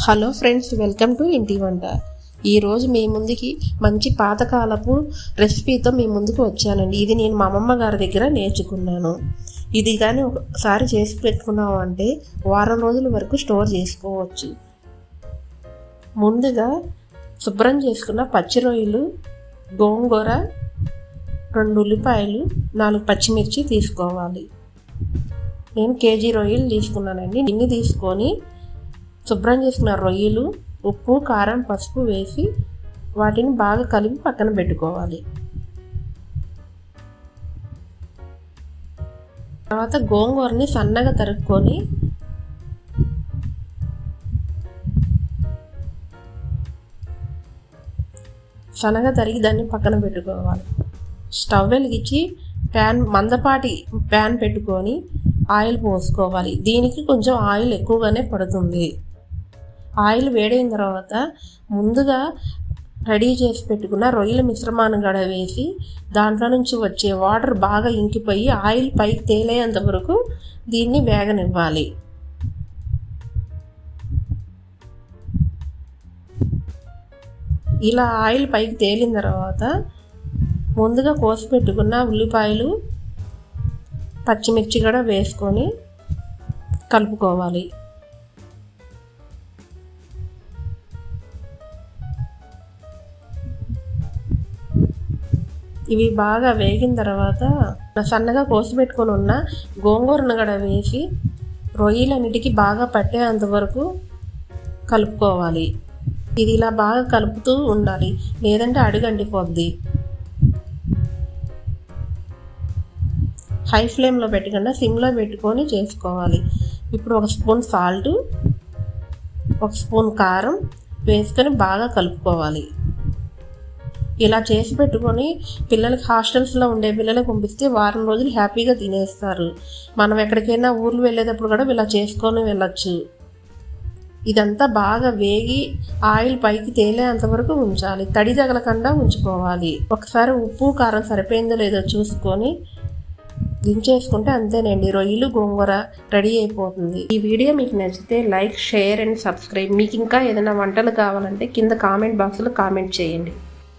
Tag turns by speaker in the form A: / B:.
A: Hello friends, welcome to ఇంటి వంట. ఈరోజు మీ ముందుకి మంచి పాతకాలపు రెసిపీతో మీ ముందుకు వచ్చానండి. ఇది నేను మా అమ్మమ్మ గారి దగ్గర నేర్చుకున్నాను. ఇది కానీ ఒకసారి చేసి పెట్టుకున్నాము అంటే వారం రోజుల వరకు స్టోర్ చేసుకోవచ్చు. ముందుగా శుభ్రం చేసుకున్న పచ్చి రొయ్యలు, గోంగూర, 2 ఉల్లిపాయలు, 4 పచ్చిమిర్చి తీసుకోవాలి. నేను కేజీ రొయ్యలు తీసుకున్నానండి. ఇన్ని తీసుకొని శుభ్రం చేసుకున్న రొయ్యలు, ఉప్పు, కారం, పసుపు వేసి వాటిని బాగా కలిపి పక్కన పెట్టుకోవాలి. తర్వాత గోంగూరని సన్నగా తరుక్కొని తరిగి దాన్ని పక్కన పెట్టుకోవాలి. స్టవ్ వెలిగించి మందపాటి ప్యాన్ పెట్టుకొని ఆయిల్ పోసుకోవాలి. దీనికి కొంచెం ఆయిల్ ఎక్కువగానే పడుతుంది. ఆయిల్ వేడైన తర్వాత ముందుగా రెడీ చేసి పెట్టుకున్న రొయ్యల మిశ్రమాన్ని కూడా వేసి దాంట్లో నుంచి వచ్చే వాటర్ బాగా ఇంకిపోయి ఆయిల్ పైకి తేలేంత వరకు దీన్ని వేగనివ్వాలి. ఇలా ఆయిల్ పైకి తేలిన తర్వాత ముందుగా కోసి పెట్టుకున్న ఉల్లిపాయలు, పచ్చిమిర్చి కూడా వేసుకొని కలుపుకోవాలి. ఇవి బాగా వేగిన తర్వాత సన్నగా కోసి పెట్టుకొని ఉన్న గోంగూరను కూడా వేసి రొయ్యలన్నిటికీ బాగా పట్టేంత వరకు కలుపుకోవాలి. ఇది ఇలా బాగా కలుపుతూ ఉండాలి, లేదంటే అడుగంటిపోద్ది. హై ఫ్లేమ్లో పెట్టకుండా సిమ్లో పెట్టుకొని చేసుకోవాలి. ఇప్పుడు 1 స్పూన్ సాల్ట్, 1 స్పూన్ కారం వేసుకొని బాగా కలుపుకోవాలి. ఇలా చేసి పెట్టుకొని పిల్లలకి హాస్టల్స్లో ఉండే పిల్లలకు పంపిస్తే వారం రోజులు హ్యాపీగా తినేస్తారు. మనం ఎక్కడికైనా ఊర్లు వెళ్ళేటప్పుడు కూడా ఇలా చేసుకొని వెళ్ళచ్చు. ఇదంతా బాగా వేగి ఆయిల్ పైకి తేలేంతవరకు ఉంచాలి. తడి తగలకుండా ఉంచుకోవాలి. ఒకసారి ఉప్పు, కారం సరిపోయిందో లేదో చూసుకొని దించేసుకుంటే అంతేనండి, రొయ్యలు గోంగూర రెడీ అయిపోతుంది. ఈ వీడియో మీకు నచ్చితే లైక్, షేర్ అండ్ సబ్స్క్రైబ్. మీకు ఇంకా ఏదైనా వంటలు కావాలంటే కింద కామెంట్ బాక్స్లో కామెంట్ చేయండి.